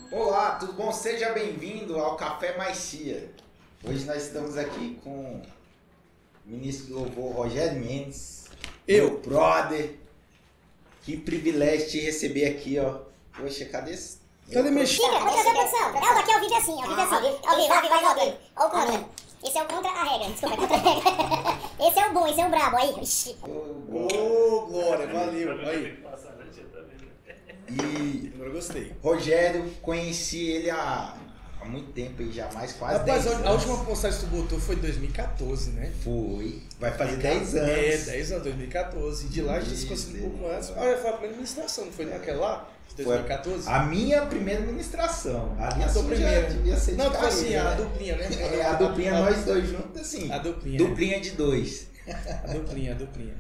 Olá, tudo bom? Seja bem-vindo ao Café Macia. Hoje nós estamos aqui com o ministro do Louvor, Rogério Mendes. Meu brother. Que privilégio te receber aqui, ó. Poxa, cadê esse? Cadê minha Fica, pode trazer a produção. Não, aqui é o vídeo assim, ao vivo, ao vivo. Olha o contra. Esse é o contra a regra, desculpa, é contra a regra. Esse é o bom, esse é o brabo, aí. Ô, glória, valeu. Aí. E Agora eu gostei. Rogério, conheci ele há muito tempo aí já, mais quase 10 Rapaz, anos. a última postagem que tu botou foi em 2014, né? Foi. Vai fazer 10 anos. É, 10 anos, 2014. E de lá a gente se conseguiu um pouco antes. Olha, foi a primeira administração, não foi naquela lá? De 2014? A minha primeira administração. A minha tua primeira. devia ser de Não, tipo assim, carreira, a né? duplinha, né? É, a duplinha nós dois juntos, assim. A duplinha. Duplinha de dois. A duplinha.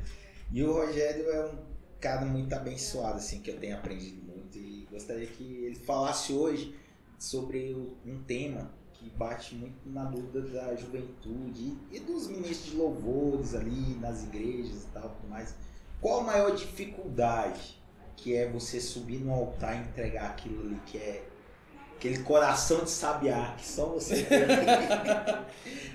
E o Rogério é um cara muito abençoado, assim, que eu tenho aprendido muito. E gostaria que ele falasse hoje sobre um tema que bate muito na dúvida da juventude e dos ministros de louvores ali nas igrejas e tal, tudo mais. Qual a maior dificuldade que é você subir no altar e entregar aquilo ali que é aquele coração de sabiá que só você tem?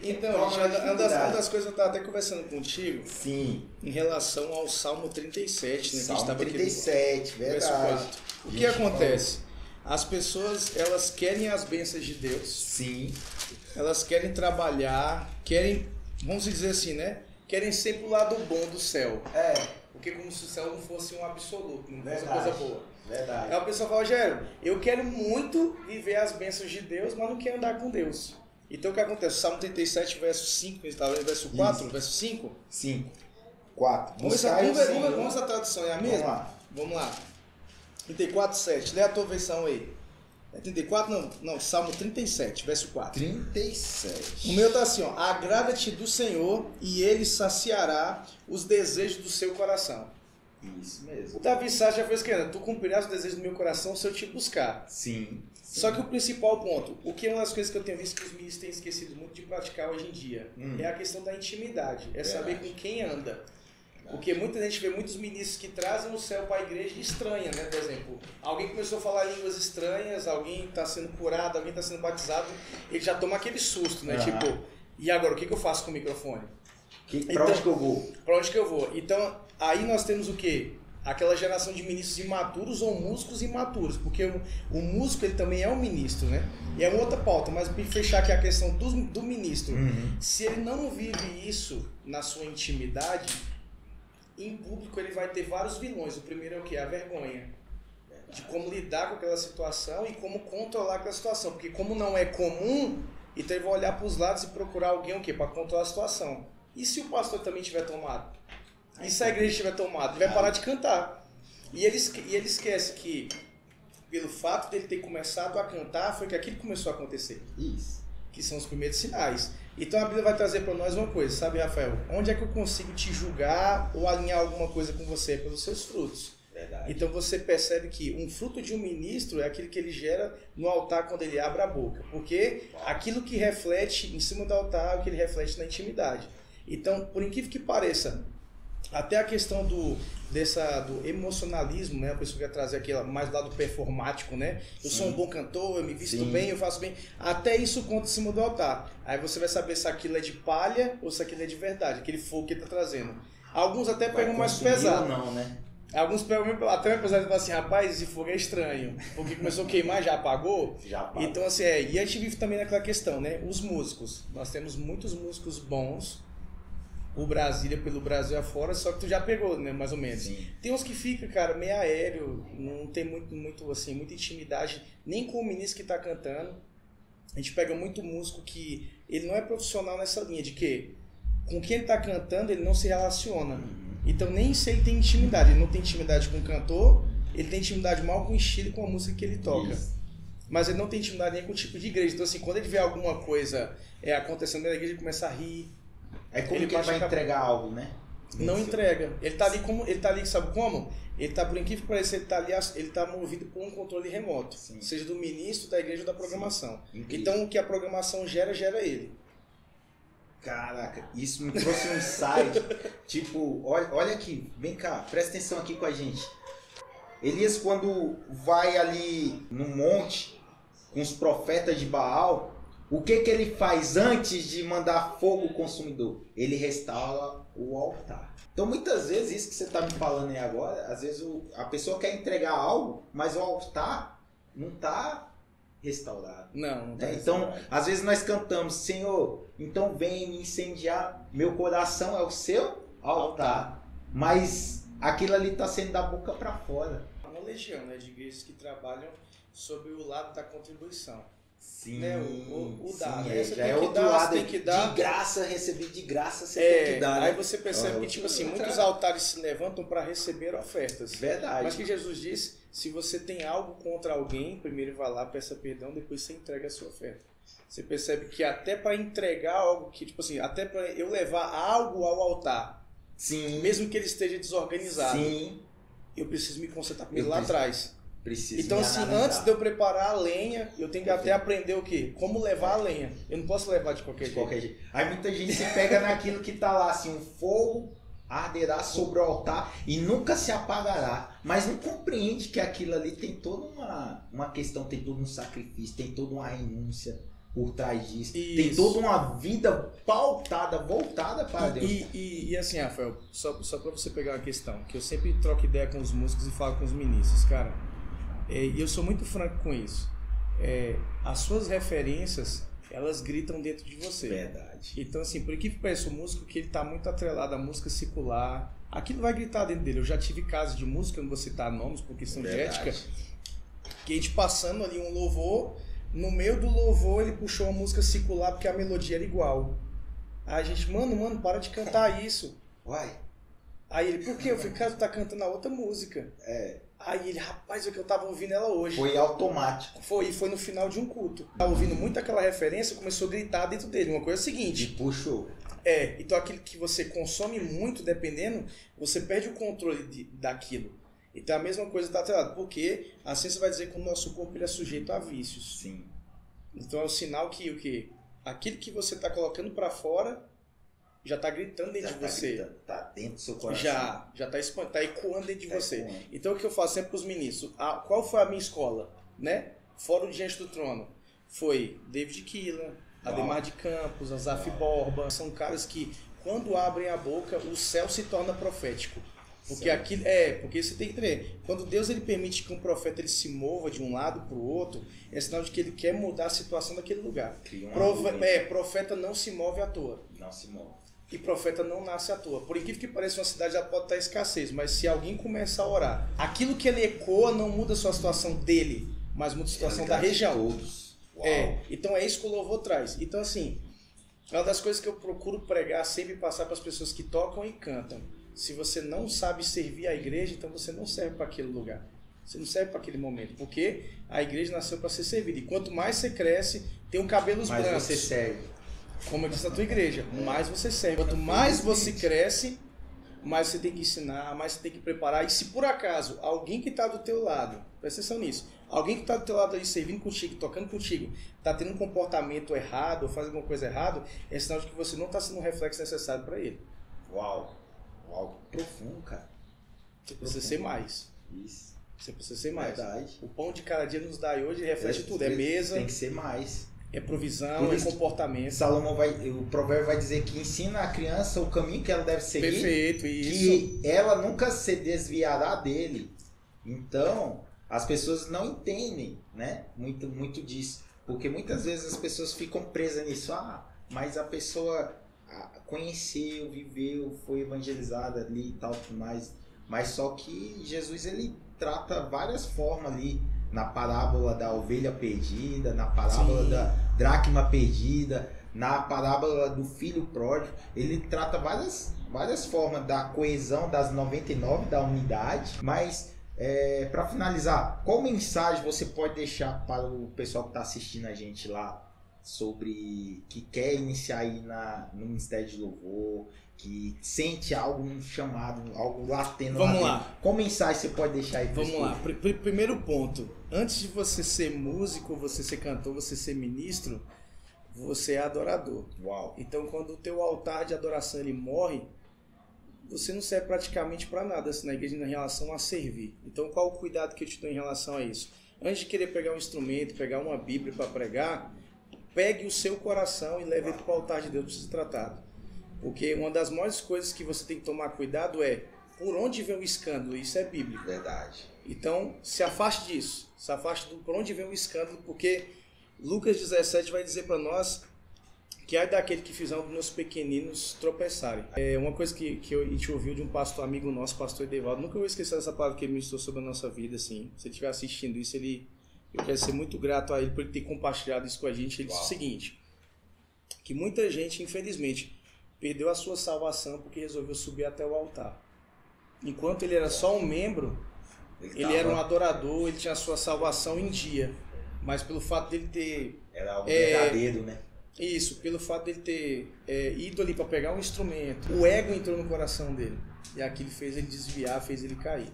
Então, gente, uma das coisas eu estava até conversando contigo Sim. em relação ao Salmo 37, né? Salmo que a gente 37, verso verdade. 4. O que acontece? As pessoas, elas querem as bênçãos de Deus. Sim. Elas querem trabalhar, querem, vamos dizer assim, né? Querem sempre o lado bom do céu. É, Porque como se o céu não fosse um absoluto, não fosse verdade. coisa boa. Verdade. Aí o pessoal fala, Rogério, eu quero muito viver as bênçãos de Deus, mas não quero andar com Deus. Então o que acontece? Salmo 37, verso 5, a gente está lendo verso 4, Isso. verso 5. 5, 4. Vamos a tradução, é a mesma? Vamos lá. Vamos lá. 34, 7. Lê a tua versão aí. É 34? Não, Salmo 37, verso 4. 37. O meu tá assim, ó. Agrada-te do Senhor e ele saciará os desejos do seu coração. Isso mesmo. O Davi Sá já foi escrevendo, tu cumprirás os desejos do meu coração se eu te buscar. Sim. Só que o principal ponto, o que é uma das coisas que eu tenho visto que os ministros têm esquecido muito de praticar hoje em dia, é a questão da intimidade. É saber com quem anda. Porque muita gente vê muitos ministros que trazem o céu para a igreja e estranha, né? Por exemplo, alguém começou a falar línguas estranhas, alguém está sendo curado, alguém está sendo batizado, ele já toma aquele susto, né? Tipo, e agora, o que eu faço com o microfone? Pra onde que eu vou? Para onde que eu vou? Então, aí nós temos o quê? Aquela geração de ministros imaturos ou músicos imaturos, porque o músico ele também é um ministro, né? E é uma outra pauta, mas para fechar aqui a questão do ministro, se ele não vive isso na sua intimidade, em público ele vai ter vários vilões. O primeiro é o quê? A vergonha. De como lidar com aquela situação e como controlar aquela situação. Porque como não é comum, então ele vai olhar para os lados e procurar alguém o quê? Para controlar a situação. E se o pastor também tiver tomado? E se a igreja tiver tomado? Ele vai parar de cantar. E ele esquece que, pelo fato dele ter começado a cantar, foi que aquilo começou a acontecer. Isso. Que são os primeiros sinais. Então a Bíblia vai trazer para nós uma coisa, sabe, Rafael? Onde é que eu consigo te julgar ou alinhar alguma coisa com você? É pelos seus frutos. Verdade. Então você percebe que um fruto de um ministro é aquilo que ele gera no altar quando ele abre a boca. Porque aquilo que reflete em cima do altar é o que ele reflete na intimidade. Então, por incrível que pareça, até a questão do emocionalismo, né? A pessoa quer trazer aquilo mais do lado performático, né? Eu sou um bom cantor, eu me visto bem, eu faço bem. Até isso conta em cima do altar. Aí você vai saber se aquilo é de palha ou se aquilo é de verdade, aquele fogo que ele está trazendo. Alguns até pegam mais pesado. Não, né? Alguns pegam até mais pesado e falam assim, rapaz, esse fogo é estranho. Porque começou a queimar, já apagou. Já apagou. Então assim, e a gente vive também naquela questão, né? Os músicos. Nós temos muitos músicos bons. O Brasília pelo Brasil afora, só que tu já pegou, né, mais ou menos. Sim. Tem uns que fica, cara, meio aéreo, não tem muito assim, muita intimidade, nem com o ministro que tá cantando. A gente pega muito músico que ele não é profissional nessa linha de que com quem ele tá cantando ele não se relaciona. Então nem se ele tem intimidade, ele não tem intimidade com o cantor, ele tem intimidade mal com o estilo e com a música que ele toca. Isso. Mas ele não tem intimidade nem com o tipo de igreja. Então assim, quando ele vê alguma coisa acontecendo na igreja, ele começa a rir. Aí como que ele vai entregar algo, né? Não entrega. Ele tá ali, sabe como? Ele tá, por incrível que pareça, ele tá movido por um controle remoto. Sim. Seja do ministro, da igreja ou da programação. Incrível. Então o que a programação gera ele. Caraca, isso me trouxe um insight. Tipo, olha aqui, vem cá, presta atenção aqui com a gente. Elias, quando vai ali no monte, com os profetas de Baal, o que ele faz antes de mandar fogo consumidor? Ele restaura o altar. Então muitas vezes, isso que você está me falando aí agora, às vezes a pessoa quer entregar algo, mas o altar não está restaurado. Não tá Então, às vezes nós cantamos, Senhor, então vem me incendiar, meu coração é o seu altar. Mas aquilo ali está sendo da boca para fora. Uma legião, né, de igrejas que trabalham sobre o lado da contribuição. Sim, né, o dar. Sim, Aí você já tem é que outro dar, lado. você tem que dar. De graça, receber de graça, você tem que dar. Né? Aí você percebe que, tipo assim, muitos altares se levantam para receber ofertas. Verdade. Mas que Jesus disse, se você tem algo contra alguém, primeiro vá lá, peça perdão, depois você entrega a sua oferta. Você percebe que até para entregar algo que, tipo assim, até para eu levar algo ao altar, sim, mesmo que ele esteja desorganizado, sim, eu preciso me concentrar primeiro lá atrás. Então, assim, antes de eu preparar a lenha, eu tenho que até aprender o quê? Como levar a lenha. Eu não posso levar de qualquer jeito. Aí muita gente se pega naquilo que tá lá, assim, um fogo arderá sobre o altar e nunca se apagará. Mas não compreende que aquilo ali tem toda uma questão, tem todo um sacrifício, tem toda uma renúncia por trás disso. Isso. Tem toda uma vida pautada, voltada para Deus. E assim, Rafael, só para você pegar uma questão, que eu sempre troco ideia com os músicos e falo com os ministros, cara. E eu sou muito franco com isso. As suas referências, elas gritam dentro de você. Verdade. Então, assim, por que parece o músico que ele está muito atrelado à música secular, aquilo vai gritar dentro dele. Eu já tive casos de música, eu não vou citar nomes por questão de ética, que a gente passando ali um louvor, no meio do louvor ele puxou uma música secular porque a melodia era igual. Aí a gente, mano, para de cantar isso. Uai. Aí ele, por quê? Eu falei, cara, tu tá cantando a outra música. Aí ele, rapaz, é que eu tava ouvindo ela hoje. Foi automático. Foi no final de um culto. Tava ouvindo muito aquela referência, começou a gritar dentro dele. Uma coisa é a seguinte. E puxou. Então aquilo que você consome muito, dependendo, você perde o controle daquilo. Então a mesma coisa está atrelada. Porque a ciência vai dizer que o nosso corpo ele é sujeito a vícios. Sim. Então é o sinal que o quê? Aquilo que você está colocando para fora já está gritando dentro de você. Está dentro do seu coração. Já está ecoando dentro de você. Então o que eu faço sempre para os ministros? Qual foi a minha escola? Né? Fora o Diante do Trono. Foi David Keelan, Ademar de Campos, Asaf Borba. São caras que, quando abrem a boca, o céu se torna profético. Porque aquilo porque você tem que entender. Quando Deus ele permite que um profeta ele se mova de um lado para o outro, é sinal de que ele quer mudar a situação daquele lugar. Profeta não se move à toa. Não se move. E profeta não nasce à toa. Por incrível que pareça, uma cidade já pode estar em escassez, mas se alguém começar a orar, aquilo que ele ecoa não muda a sua situação dele, mas muda a situação da região. Todos. Então é isso que o louvor traz. Então, assim, é uma das coisas que eu procuro pregar, sempre passar para as pessoas que tocam e cantam. Se você não sabe servir a igreja, então você não serve para aquele lugar. Você não serve para aquele momento, porque a igreja nasceu para ser servida. E quanto mais você cresce, tem um cabelos brancos. Mais você serve. Como eu disse na tua igreja, mais você serve. Quanto mais você cresce, mais você tem que ensinar, mais você tem que preparar. E se por acaso alguém que está do teu lado, presta atenção nisso, alguém que está do teu lado aí servindo contigo, tocando contigo, está tendo um comportamento errado ou faz alguma coisa errada, é sinal de que você não está sendo um reflexo necessário para ele. Uau, profundo, cara. Você precisa ser mais. Isso. Você precisa ser mais. Verdade. O pão de cada dia nos dá hoje reflete tudo. É mesa. Tem que ser mais. É provisão, é comportamento. Salomão o provérbio vai dizer que ensina a criança o caminho que ela deve seguir. Perfeito, isso. Que ela nunca se desviará dele. Então, as pessoas não entendem, né? Muito disso. Porque muitas vezes as pessoas ficam presas nisso. Mas a pessoa conheceu, viveu, foi evangelizada ali e tal, tudo mais. Mas só que Jesus, ele trata várias formas ali. Na parábola da ovelha perdida, na parábola da dracma perdida, na parábola do filho pródigo, ele trata várias formas da coesão das 99, da unidade. Mas, para finalizar, qual mensagem você pode deixar para o pessoal que está assistindo a gente lá, sobre que quer iniciar aí no Ministério de Louvor, que sente algo, um chamado, algo latendo? Vamos lá. Qual mensagem você pode deixar aí? Vamos lá. Primeiro ponto. Antes de você ser músico, você ser cantor, você ser ministro, você é adorador. Uau. Então, quando o teu altar de adoração ele morre, você não serve praticamente para nada assim, na igreja em relação a servir. Então, qual o cuidado que eu te dou em relação a isso? antes de querer pegar um instrumento, pegar uma Bíblia para pregar, pegue o seu coração e leve ele para o altar de Deus para ser tratado. Porque uma das maiores coisas que você tem que tomar cuidado é por onde vem o escândalo. Isso é bíblico. Verdade. Então, se afaste disso. Se afaste por onde vem o escândalo, porque Lucas 17 vai dizer para nós que é daquele que fizer os meus pequeninos tropeçarem. É uma coisa que a gente ouviu de um pastor amigo nosso, pastor Edevaldo. Nunca vou esquecer dessa palavra que ele ministrou sobre a nossa vida. Assim. Se ele estiver assistindo isso, eu quero ser muito grato a ele por ele ter compartilhado isso com a gente. Ele disse o seguinte, que muita gente, infelizmente, perdeu a sua salvação porque resolveu subir até o altar. Enquanto ele era só um membro, ele era um adorador, ele tinha a sua salvação em dia. Mas pelo fato dele ter... Era algo verdadeiro, né? Isso, pelo fato dele ter ido ali para pegar um instrumento, o ego entrou no coração dele. E aquilo fez ele desviar, fez ele cair.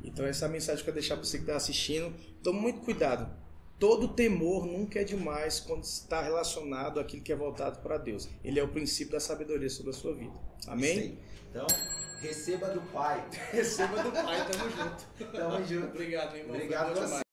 Então essa é a mensagem que eu quero deixar para você que está assistindo. Tome muito cuidado. Todo temor nunca é demais quando está relacionado àquilo que é voltado para Deus. Ele é o princípio da sabedoria sobre a sua vida. Amém? Então, receba do Pai. Receba do Pai, tamo junto. Tamo junto. Obrigado, meu irmão. Obrigado a você.